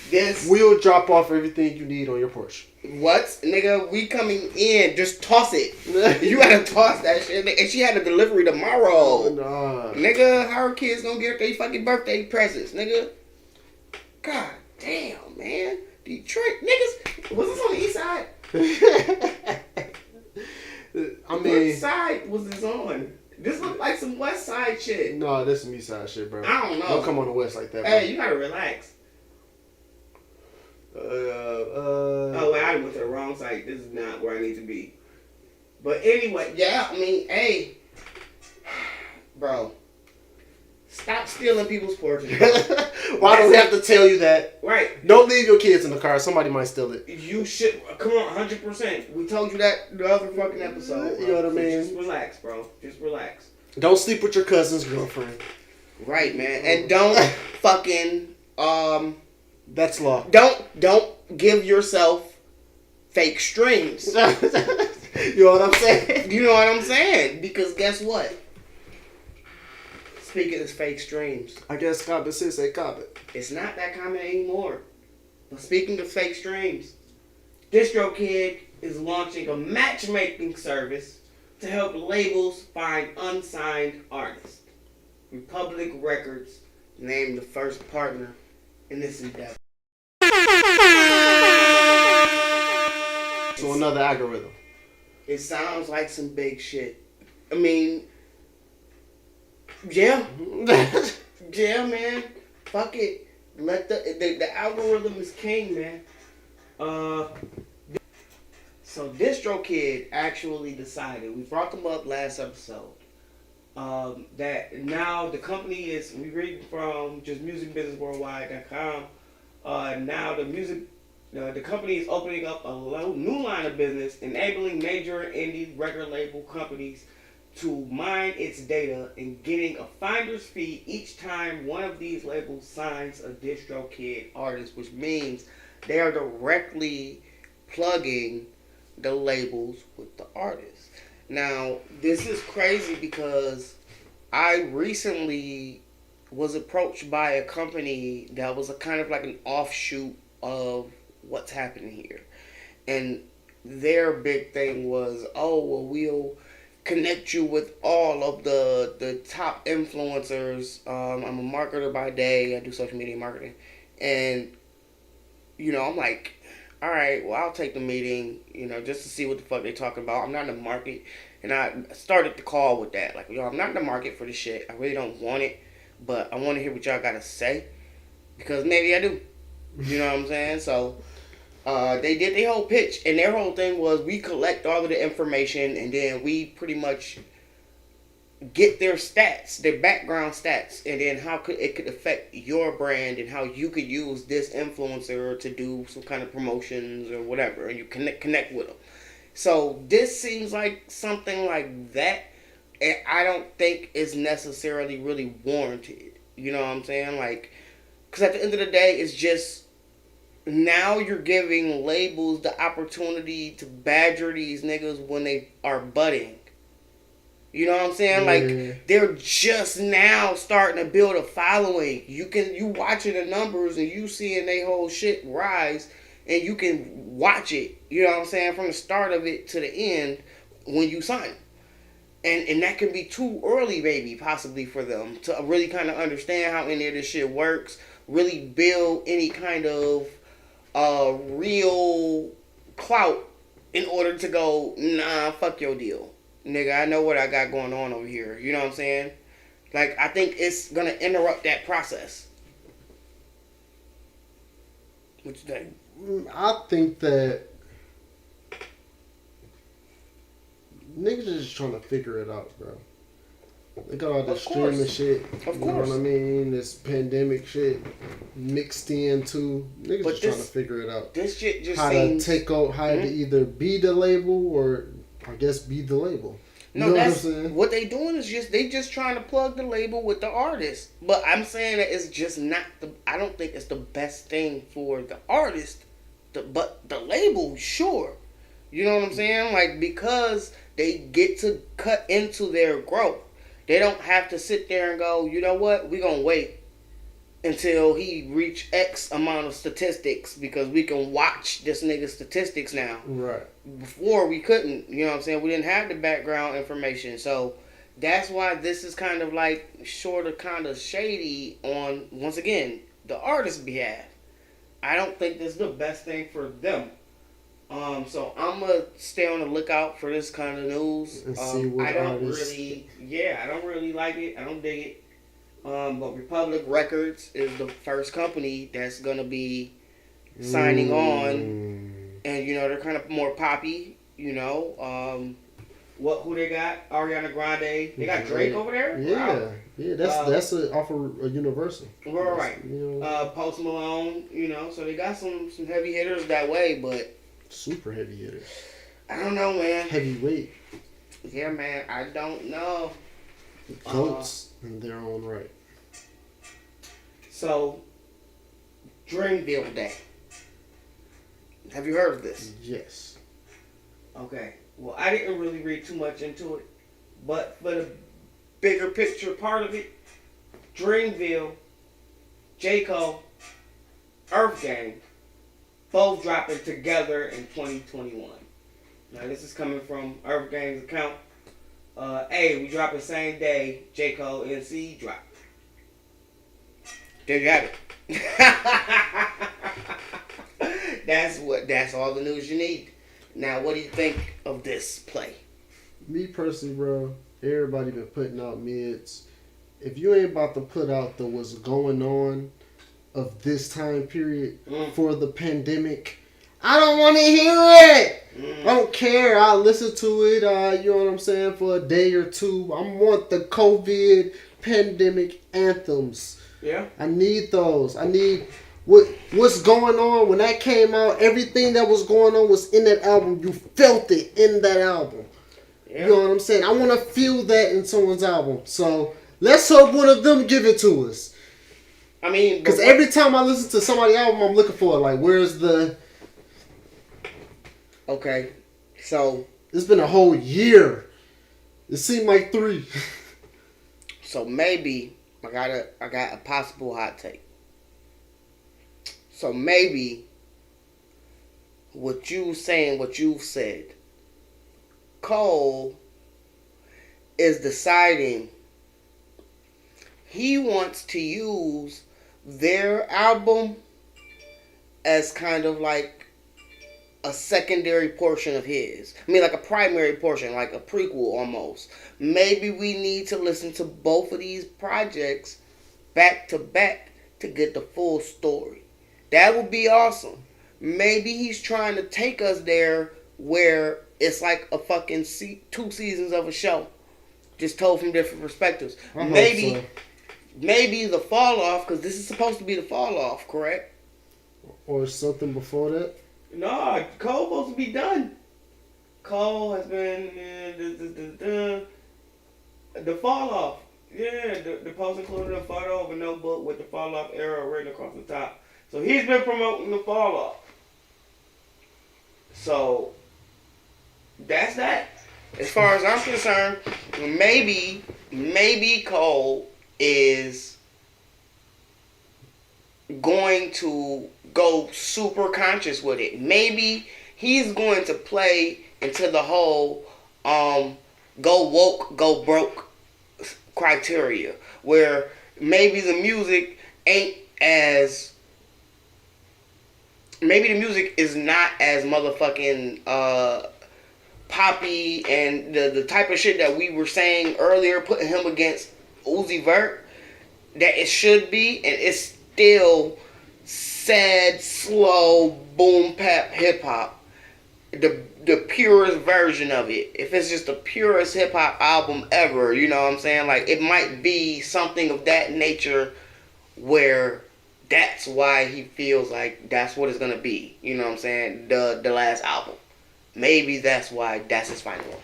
Speaker 1: this.
Speaker 2: We'll drop off everything you need on your porch.
Speaker 1: What? Nigga, we coming in. Just toss it. You gotta toss that shit. And she had a delivery tomorrow.
Speaker 2: Nah.
Speaker 1: Nigga, how her kids gonna get their fucking birthday presents, nigga? God damn, man. Detroit, niggas. Was this on the east side?
Speaker 2: I mean,
Speaker 1: What side was this on? This looked like some west side shit.
Speaker 2: no, this is me side shit, bro.
Speaker 1: I don't know.
Speaker 2: Don't come on the west like that, bro.
Speaker 1: Hey, you gotta relax. Oh, wait, I went to the wrong site. This is not where I need to be. But anyway, yeah, I mean, hey. Bro. Stop stealing people's porches.
Speaker 2: Why do we have to tell you that?
Speaker 1: Right.
Speaker 2: Don't leave your kids in the car. Somebody might steal it.
Speaker 1: You should. Come on, 100%. We told you that the other fucking episode. Bro.
Speaker 2: You know what I mean?
Speaker 1: Just relax, bro. Just relax.
Speaker 2: Don't sleep with your cousin's girlfriend.
Speaker 1: Right, man. And don't fucking
Speaker 2: That's law.
Speaker 1: Don't give yourself fake strings.
Speaker 2: You know what I'm saying?
Speaker 1: You know what I'm saying? Because guess what? Speaking of fake streams,
Speaker 2: I guess Cobbett says say Cobbett.
Speaker 1: it's not that common anymore. But speaking of fake streams, DistroKid is launching a matchmaking service to help labels find unsigned artists. Republic Records named the first partner in this endeavor.
Speaker 2: So another algorithm.
Speaker 1: It sounds like some big shit. I mean, yeah. Yeah, man. Fuck it. Let the algorithm is king, man. So DistroKid actually decided, we brought them up last episode, that now the company is, we read from just musicbusinessworldwide.com, now the company is opening up a new line of business, enabling major indie record label companies to mine its data and getting a finder's fee each time one of these labels signs a DistroKid artist, which means they are directly plugging the labels with the artists. Now, this is crazy because I recently was approached by a company that was a kind of like an offshoot of what's happening here. And their big thing was, oh, well, we'll connect you with all of the top influencers. I'm a marketer by day. I do social media marketing. And, you know, I'm like, all right, well, I'll take the meeting, you know, just to see what the fuck they talking about. I'm not in the market. And I started the call with that. Like, yo, I'm not in the market for this shit. I really don't want it. But I want to hear what y'all got to say. Because maybe I do. You know what I'm saying? So they did their whole pitch. And their whole thing was we collect all of the information. And then we pretty much get their stats, their background stats. And then how it could affect your brand. And how you could use this influencer to do some kind of promotions or whatever. And you connect with them. So this seems like something like that. And I don't think is necessarily really warranted. You know what I'm saying? Like, because at the end of the day, it's just, now you're giving labels the opportunity to badger these niggas when they are budding. You know what I'm saying? Like, they're just now starting to build a following. You watching the numbers and you seeing they whole shit rise, and you can watch it, you know what I'm saying, from the start of it to the end when you sign. And that can be too early, maybe, possibly, for them to really kind of understand how any of this shit works, really build any kind of real clout in order to go, nah, fuck your deal. Nigga, I know what I got going on over here. You know what I'm saying? Like, I think it's going to interrupt that process. What you think?
Speaker 2: I think that just trying to figure it out, bro. They got all this
Speaker 1: Of course.
Speaker 2: streaming shit.
Speaker 1: Of
Speaker 2: You
Speaker 1: course.
Speaker 2: know what I mean? This pandemic shit mixed in too. Niggas
Speaker 1: But
Speaker 2: just trying to figure it out.
Speaker 1: This shit just
Speaker 2: How
Speaker 1: seems...
Speaker 2: to take out, how to either be the label or I guess be the label. You
Speaker 1: No,
Speaker 2: know
Speaker 1: that's
Speaker 2: what I'm saying?
Speaker 1: what they doing is they just trying to plug the label with the artist. But I'm saying that it's just not the. I don't think it's the best thing for the artist, but the label, sure. You know what I'm saying? Like, because they get to cut into their growth. They don't have to sit there and go, you know what? We're gonna wait until he reach X amount of statistics because we can watch this nigga's statistics now.
Speaker 2: Right.
Speaker 1: Before we couldn't, you know what I'm saying? We didn't have the background information. So that's why this is kind of like sort of kind of shady on, once again, the artist's behalf. I don't think this is the best thing for them. So I'm going to stay on the lookout for this kind of news.
Speaker 2: And see what
Speaker 1: I don't
Speaker 2: artists...
Speaker 1: I don't really like it. I don't dig it. But Republic Records is the first company that's going to be signing on. And, you know, they're kind of more poppy, you know. Who they got? Ariana Grande. They got Drake over there?
Speaker 2: Yeah.
Speaker 1: Wow.
Speaker 2: Yeah, that's off of a Universal.
Speaker 1: Right.
Speaker 2: You know,
Speaker 1: Post Malone, you know. So they got some heavy hitters that way, but
Speaker 2: super heavy hitters.
Speaker 1: I don't know, man.
Speaker 2: Heavyweight.
Speaker 1: Yeah, man. I don't know.
Speaker 2: Goats in their own right.
Speaker 1: So, Dreamville Day. Have you heard of this?
Speaker 2: Yes.
Speaker 1: Okay. Well, I didn't really read too much into it, but for the bigger picture part of it, Dreamville, J. Cole, Earth Gang, both dropping together in 2021. Now, this is coming from Earth Gang's account. We dropping same day J. Cole NC drop. There you have it. That's all the news you need. Now, what do you think of this play?
Speaker 2: Me personally, bro, everybody been putting out mids. If you ain't about to put out the what's going on of this time period for the pandemic, I don't want to hear it. I don't care. I'll listen to it, you know what I'm saying, for a day or two. I want the COVID pandemic anthems.
Speaker 1: Yeah.
Speaker 2: I need those. I need what's going on. When that came out, everything that was going on was in that album. You felt it in that album. Yeah. You know what I'm saying? I want to feel that in someone's album. So let's hope one of them give it to us.
Speaker 1: I mean,
Speaker 2: because every time I listen to somebody's album, I'm looking for it. Like, where's the...
Speaker 1: Okay, so...
Speaker 2: It's been a whole year. It seemed like 3.
Speaker 1: So maybe I got a possible hot take. So maybe what you've said, Cole is deciding he wants to use their album as kind of like a secondary portion of his. I mean, like a primary portion, like a prequel almost. Maybe we need to listen to both of these projects back to back to get the full story. That would be awesome. Maybe he's trying to take us there where it's like a fucking 2 seasons of a show, just told from different perspectives. Maybe the fall off, because this is supposed to be the fall off, correct?
Speaker 2: Or something before that?
Speaker 1: No, Cole's supposed to be done. Cole has been the fall off. Yeah, the post included a photo of a notebook with the fall off arrow written across the top. So he's been promoting the fall off. So that's that. As far as I'm concerned, maybe Cole is going to go super conscious with it. Maybe he's going to play into the whole go woke, go broke criteria, where maybe the music is not as motherfucking poppy and the type of shit that we were saying earlier, putting him against Uzi Vert, that it should be, and it's still sad, slow, boom bap hip hop. the purest version of it. If it's just the purest hip hop album ever, you know what I'm saying? Like, it might be something of that nature where that's why he feels like that's what it's gonna be. You know what I'm saying? The last album. Maybe that's why that's his final one.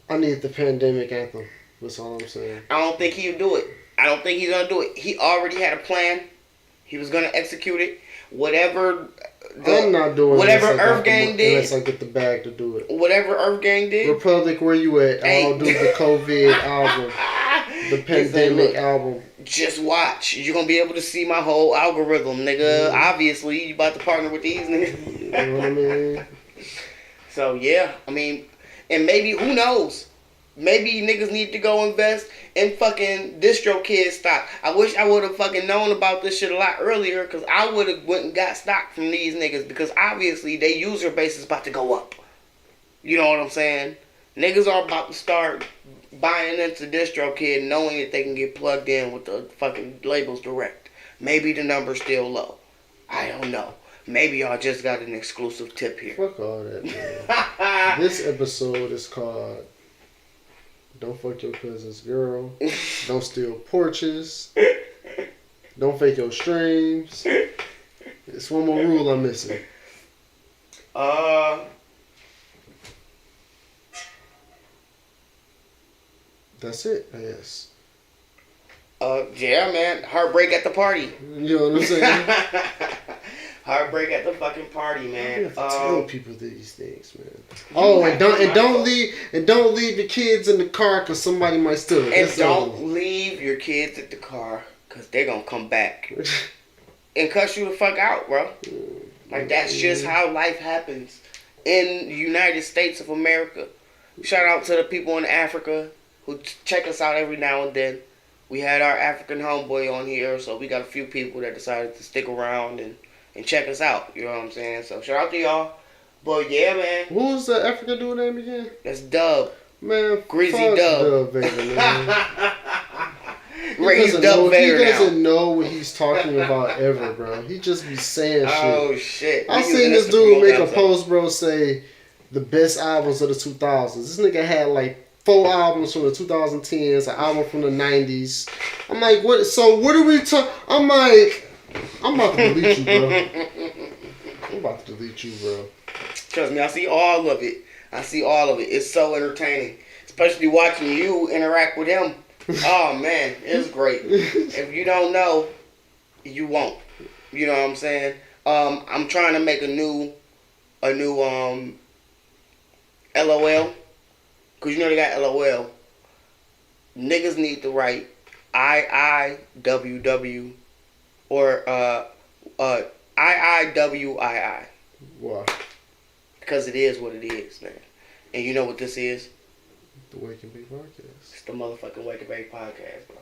Speaker 2: I need the pandemic anthem. That's all I'm saying.
Speaker 1: I don't think he'll do it. I don't think he's gonna do it. He already had a plan. He was gonna execute it. Whatever.
Speaker 2: I'm not doing
Speaker 1: whatever
Speaker 2: unless
Speaker 1: Earth Gang did.
Speaker 2: Unless I get the bag to do it.
Speaker 1: Whatever Earth Gang did.
Speaker 2: Republic, where you at?
Speaker 1: Hey.
Speaker 2: I'll do the COVID album. The pandemic album.
Speaker 1: Just watch. You're gonna be able to see my whole algorithm, nigga. Obviously, you about to partner with these niggas.
Speaker 2: You know what I mean?
Speaker 1: So yeah, I mean, and maybe, who knows? Maybe niggas need to go invest in fucking DistroKid stock. I wish I would have fucking known about this shit a lot earlier, because I would have went and got stock from these niggas, because obviously their user base is about to go up. You know what I'm saying? Niggas are about to start buying into DistroKid knowing that they can get plugged in with the fucking labels direct. Maybe the number's still low. I don't know. Maybe y'all just got an exclusive tip here.
Speaker 2: Fuck all that, man. This episode is called Don't Fuck Your Cousin's Girl. Don't Steal Porches. Don't Fake Your Streams. It's one more rule I'm missing. That's it, I guess.
Speaker 1: Yeah, man. Heartbreak at the party.
Speaker 2: You know what I'm saying?
Speaker 1: Heartbreak at the fucking party, man.
Speaker 2: You have to tell people these things, man. Oh, and don't leave your kids in the car because somebody might steal it.
Speaker 1: And don't leave your kids at the car because they're gonna come back and cuss you the fuck out, bro. Like, that's just how life happens in the United States of America. Shout out to the people in Africa who check us out every now and then. We had our African homeboy on here, so we got a few people that decided to stick around and check us out. You know what I'm saying? So shout out to y'all. But yeah, man.
Speaker 2: What was the African dude name again?
Speaker 1: That's Dub.
Speaker 2: Man,
Speaker 1: Greasy
Speaker 2: fuck
Speaker 1: Dub.
Speaker 2: Vader, man.
Speaker 1: He
Speaker 2: doesn't know what he's talking about ever, bro. He just be saying shit.
Speaker 1: Oh shit.
Speaker 2: I seen this dude make a post, bro, say the best albums of the 2000s. This nigga had like 4 albums from the 2010s, an album from the 90s. I'm like, what? So what are we talking? I'm like, I'm about to delete you, bro. I'm about to delete you, bro.
Speaker 1: Trust me, I see all of it. It's so entertaining, especially watching you interact with him. Oh man, it's great. If you don't know, you won't. You know what I'm saying? I'm trying to make a new LOL. Cause you know they got LOL. Niggas need to write IIWW or IIWII.
Speaker 2: Why?
Speaker 1: Because it is what it is, man. And you know what this is?
Speaker 2: The Wake and Bake Podcast.
Speaker 1: It's the motherfucking Wake and Bake Podcast, bro.